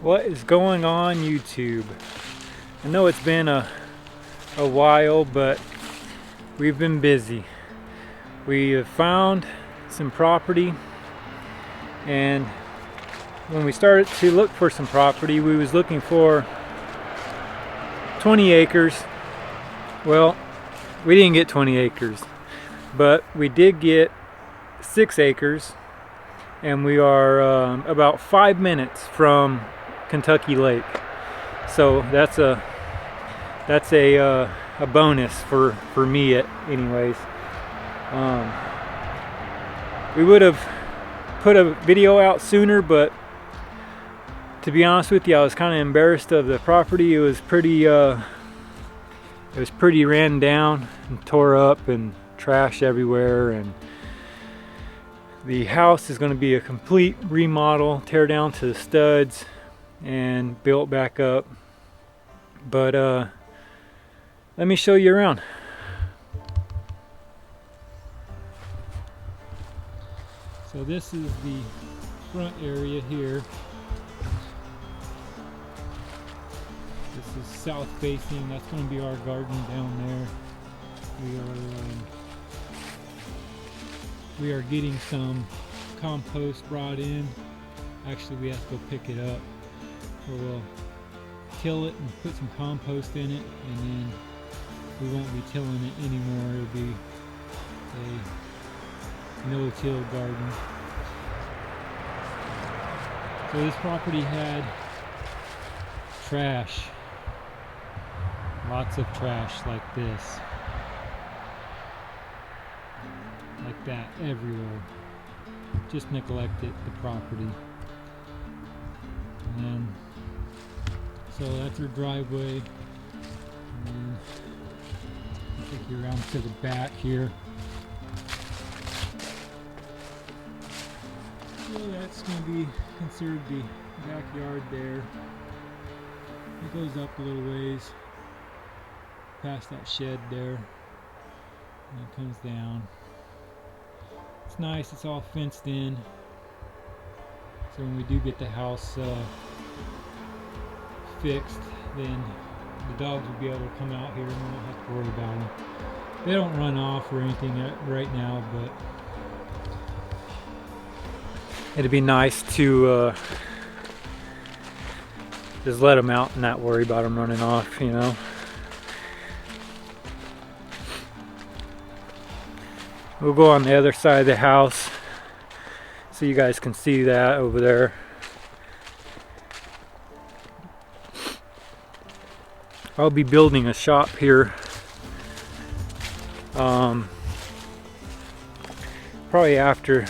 What is going on YouTube? I know it's been a while, but we've been busy. We have found some property, and when we started to look for some property, we was looking for 20 acres. Well, we didn't get 20 acres, but we did get 6 acres, and we are about 5 minutes from Kentucky Lake. So that's a bonus for me anyways. We would have put a video out sooner, but to be honest with you, I was kind of embarrassed of the property. It was pretty ran down and tore up and trash everywhere, and the house is going to be a complete remodel, tear down to the studs and built back up. But let me show you around. So this is the front area here. This is south facing. That's going to be our garden down there. We are getting some compost brought in. Actually, we have to go pick it up. We'll till it and put some compost in it, and then we won't be tilling it anymore. It'll be a no-till garden. So this property had trash, lots of trash like this, like that everywhere. Just neglected the property. And then, so that's our driveway. And I'll take you around to the back here. So that's going to be considered the backyard there. It goes up a little ways past that shed there, and it comes down. It's nice, it's all fenced in, so when we do get the house fixed, then the dogs will be able to come out here and we won't have to worry about them. They don't run off or anything right now, but it'd be nice to just let them out and not worry about them running off, you know. We'll go on the other side of the house so you guys can see that over there. I'll be building a shop here. Probably after,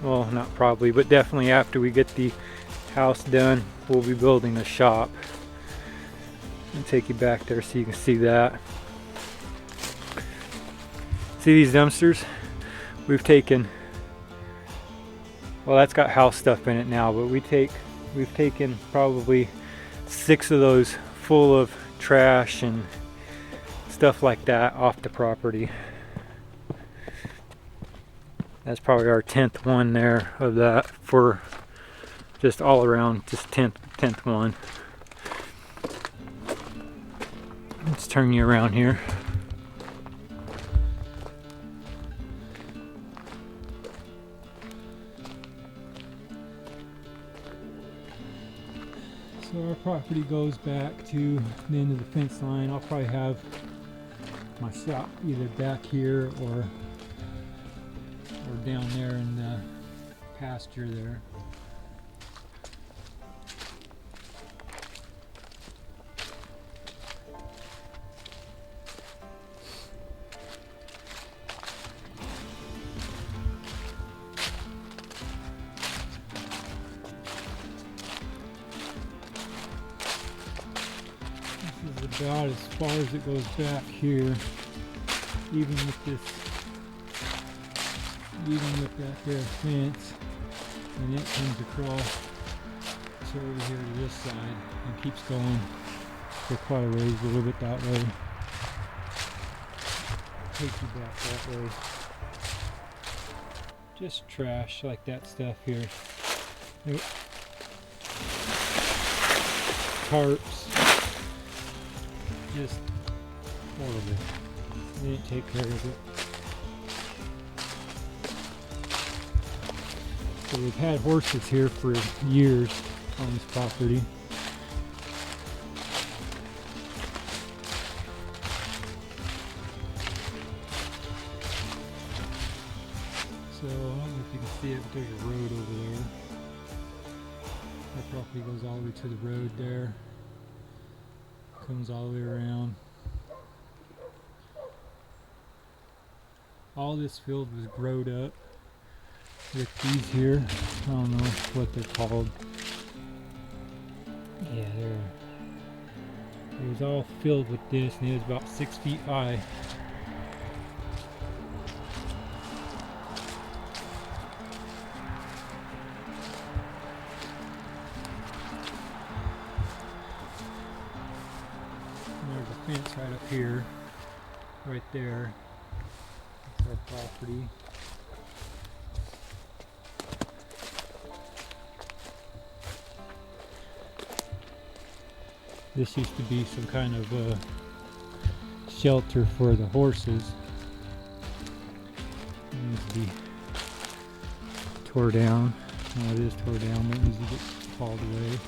well, not probably, but definitely after we get the house done, we'll be building a shop. I'll take you back there so you can see that. See these dumpsters? We've taken, well, that's got house stuff in it now, but we've taken probably 6 of those full of trash and stuff like that off the property. That's probably our 10th one there of that, for just all around, just 10th one. Let's turn you around here. So our property goes back to the end of the fence line. I'll probably have my shop either back here or down there in the pasture there. About as far as it goes back here, even with that there fence, and it comes across to over here to this side and keeps going for quite a ways, a little bit that way. Take you back that way. Just trash like that stuff here. tarps. Just horrible. They didn't take care of it. So we've had horses here for years on this property. So I don't know if you can see it, but there's a road over there. That property goes all the way to the road there. Comes all the way around. All this field was growed up with these here. I don't know what they're called. Yeah, it was all filled with this, and it was about 6 feet high. There's a fence right up here, right there. That's our property. This used to be some kind of shelter for the horses. It needs to be tore down. No, it is tore down, but it needs to get hauled away.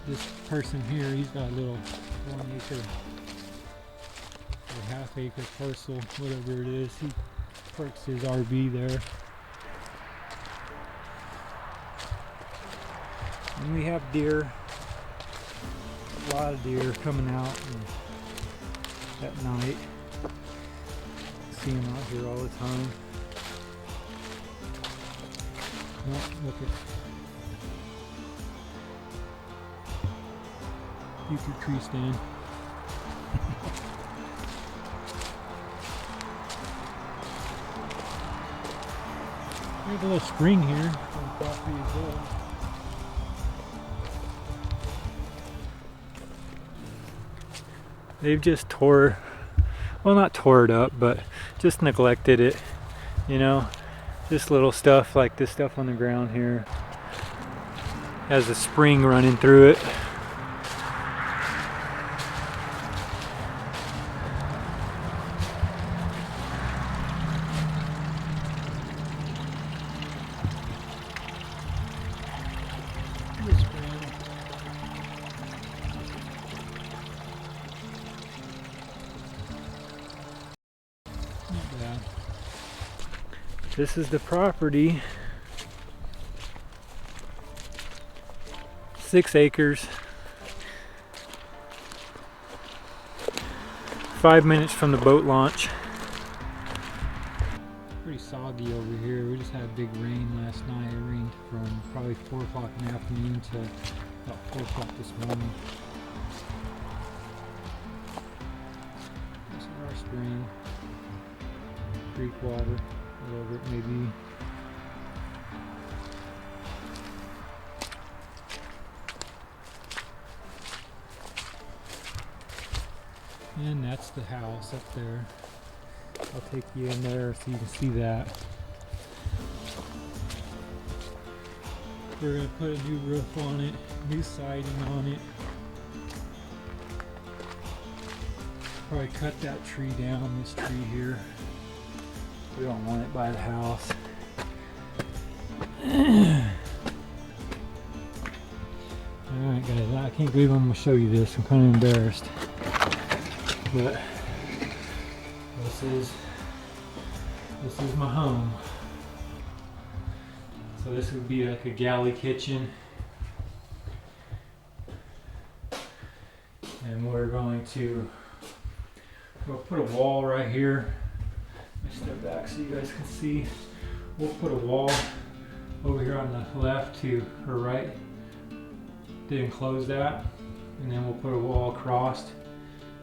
This person here, he's got a little 1 acre or half acre parcel, whatever it is. He parks his RV there. And we have deer, a lot of deer coming out at night. See them out here all the time. Oh, look at future tree stand. There's a little spring here on the property as well. They've just not tore it up, but just neglected it, you know. This little stuff, like this stuff on the ground here, has a spring running through it. This is the property. 6 acres. 5 minutes from the boat launch. Pretty soggy over here. We just had a big rain last night. It rained from probably 4 o'clock in the afternoon to about 4 o'clock this morning. This is our spring. Creek water. Whatever it may be. And that's the house up there. I'll take you in there so you can see that. We're going to put a new roof on it, new siding on it. Probably cut that tree down, this tree here. We don't want it by the house. Alright guys, I can't believe I'm going to show you this. I'm kind of embarrassed. But this is my home. So this would be like a galley kitchen. And we'll put a wall right here. Let me step back so you guys can see. We'll put a wall over here on the left to her right to enclose that, and then we'll put a wall across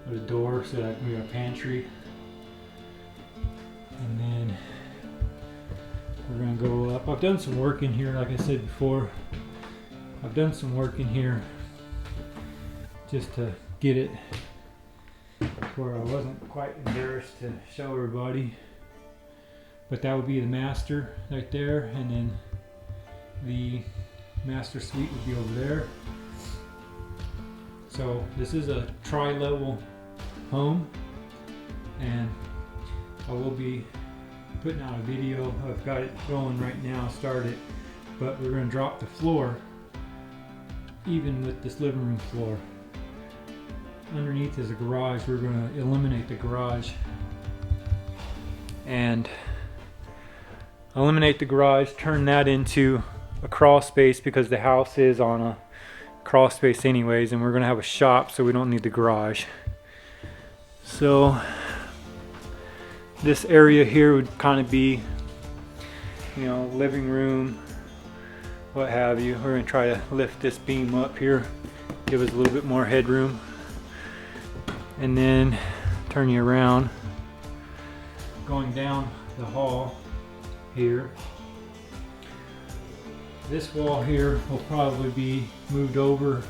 with a door so that can be our pantry. And then we're gonna go up. I've done some work in here, like I said before. I've done some work in here just to get it where I wasn't quite embarrassed to show everybody. but that would be the master right there, and then the master suite would be over there. So this is a tri-level home, and I will be putting out a video. I've got it going right now, started, but we're going to drop the floor even with this living room floor. Underneath is a garage. We're going to eliminate the garage and turn that into a crawl space, because the house is on a crawl space anyways, and we're going to have a shop, so we don't need the garage. So this area here would kind of be, you know, living room, what have you. We're going to try to lift this beam up here, give us a little bit more headroom, and then turn you around, going down the hall here. This wall here will probably be moved over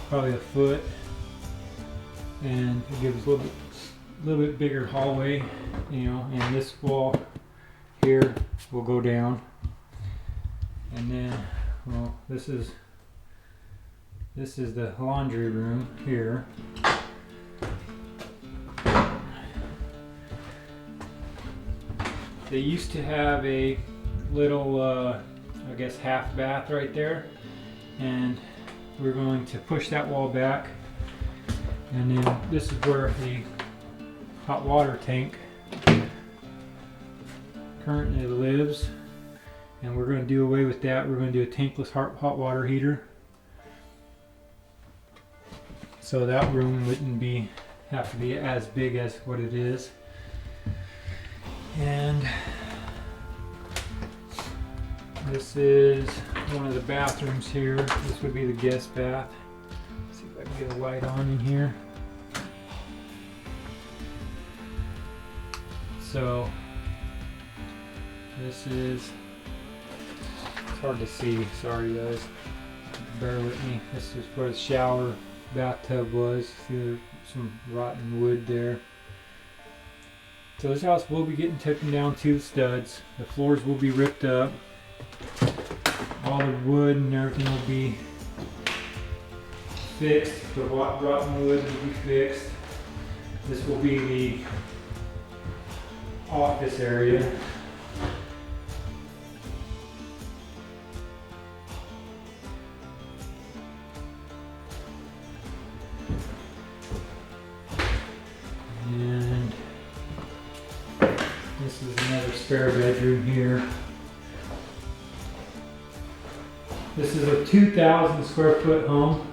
probably a foot, and it gives a little bit bigger hallway, you know. And this wall here will go down, and then, well, this is the laundry room here. They used to have a little I guess half bath right there, and we're going to push that wall back, and then this is where the hot water tank currently lives, and we're going to do away with that. We're going to do a tankless hot water heater, so that room wouldn't have to be as big as what it is. And this is one of the bathrooms here. This would be the guest bath. Let's see if I can get a light on in here. So this is, it's hard to see, sorry guys, bear with me. This is where the shower bathtub was. See, there's some rotten wood there. So this house will be getting taken down to the studs. The floors will be ripped up. All the wood and everything will be fixed. The rotten wood will be fixed. This will be the office area. And this is another spare bedroom here. This is a 2,000 square foot home.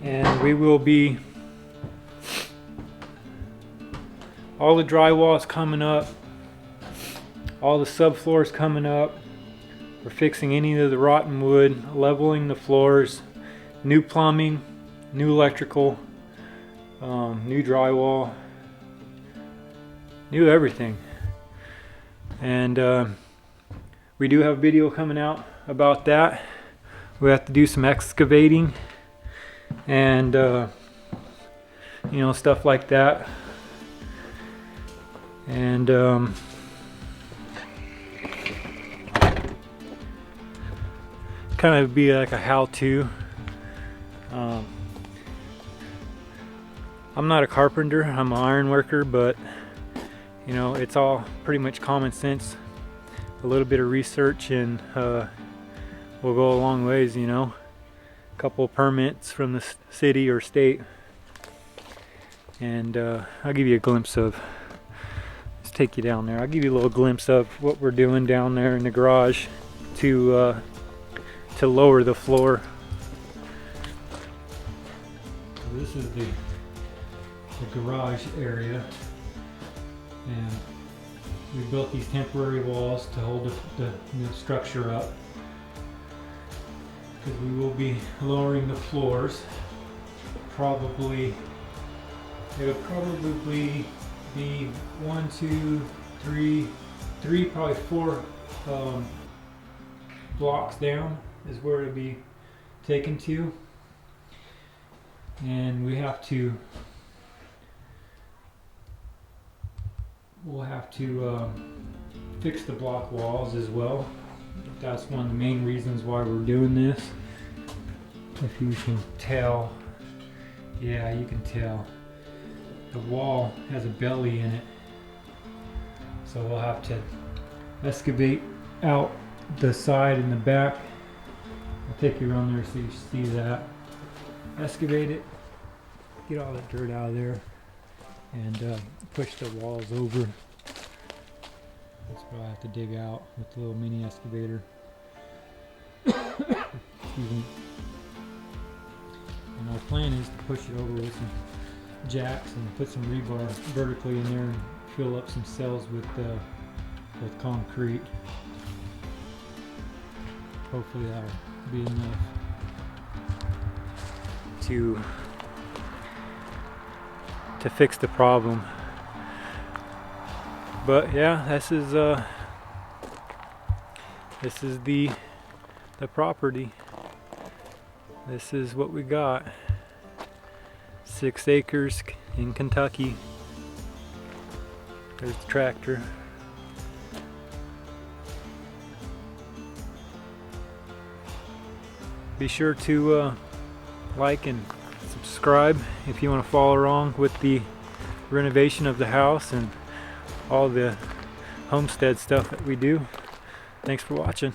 And we will be, all the drywall is coming up, all the subfloors coming up. We're fixing any of the rotten wood, leveling the floors, new plumbing, new electrical, new drywall, new everything. And we do have a video coming out about that. We have to do some excavating and you know, stuff like that. And kind of be like a how-to. I'm not a carpenter, I'm an iron worker, but you know, it's all pretty much common sense. A little bit of research and will go a long ways, you know. A couple of permits from the city or state. And I'll give you a glimpse of, let's take you down there. I'll give you a little glimpse of what we're doing down there in the garage to lower the floor. So this is the garage area, and we built these temporary walls to hold the structure up, because we will be lowering the floors. Probably, it would probably be 1, 2, 3, probably 4 blocks down is where it'll be taken to, and we'll have to fix the block walls as well. That's one of the main reasons why we're doing this. If you can tell, yeah, you can tell the wall has a belly in it, so we'll have to excavate out the side and the back. I'll take you around there so you see that. Excavate it, get all that dirt out of there, and push the walls over. That's what I have to dig out with the little mini excavator. Excuse me. And our plan is to push it over with some jacks and put some rebar vertically in there and fill up some cells with concrete. Hopefully that'll be enough to fix the problem. But yeah, this is the property. This is what we got. 6 acres in Kentucky. There's the tractor. Be sure to like and subscribe if you want to follow along with the renovation of the house and all the homestead stuff that we do. Thanks for watching.